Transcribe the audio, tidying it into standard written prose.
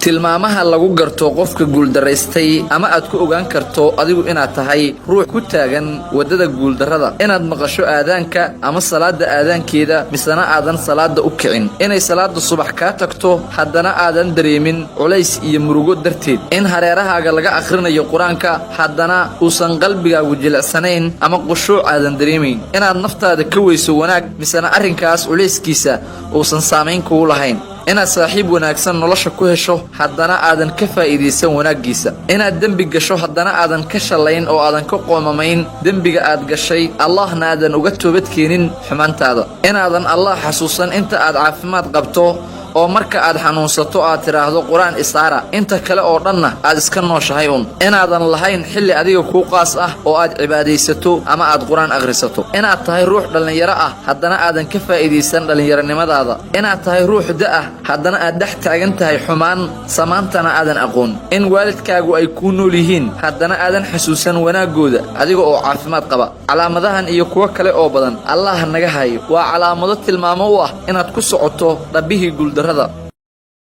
tilmaamaha lagu garto qofka guuldaraystay ama aad ku ogaan karto adigu inaad tahay ruux ku taagan wadada guuldarrada inaad maqasho aadaanka ama salaada aadaankeeda misana aadan salaada u kicin inay salaada subax ka tagto haddana aadan dareemin culays iyo murugo darteed in hareerahaaga laga akhrinayo quraanka haddana uusan qalbigaagu jilicsanayn ama qushuuc aadan dareemin inaad naftaada ka weyso wanaag misana arrinkaas culayskiisa uusan saameyn kugu lahayn inaad saaxiib wanaagsan nolosha ku hesho haddana aadan ka faa'iideysan wanaagiisa inaad dembi gasho haddana aadan ka shalayn oo aadan ka qoomamayn dembiga aad gashay allahna aadan uga toobad keenin xumaantaada inaadan allah xasuusan inta aad caafimaad qabto oo marka aad xanuunsato aad tiraahdo quraan isaara inta kale oo dhanna aad iska nooshahay inaadan lahayn xilli adiga ku qaas ah oo aad cibaadaysato ama aad quraan akhrisato inaad tahay ruux dhalinyaro ah haddana aadan ka faa'iideysan dhalinyaronimadaada inaad tahay ruux ah haddana aad dhex taagan tahay xumaan samaantana aadan aqoon in waalidkaagu ay ku nool yihiin haddana aadan xasuusan wanaagooda adiga oo caafimaad qaba calaamadahan iyo kuwa kale oo badan allah naga hayo waa calaamado tilmaamo u ah inaad ku socoto dhabbihii guuldarrada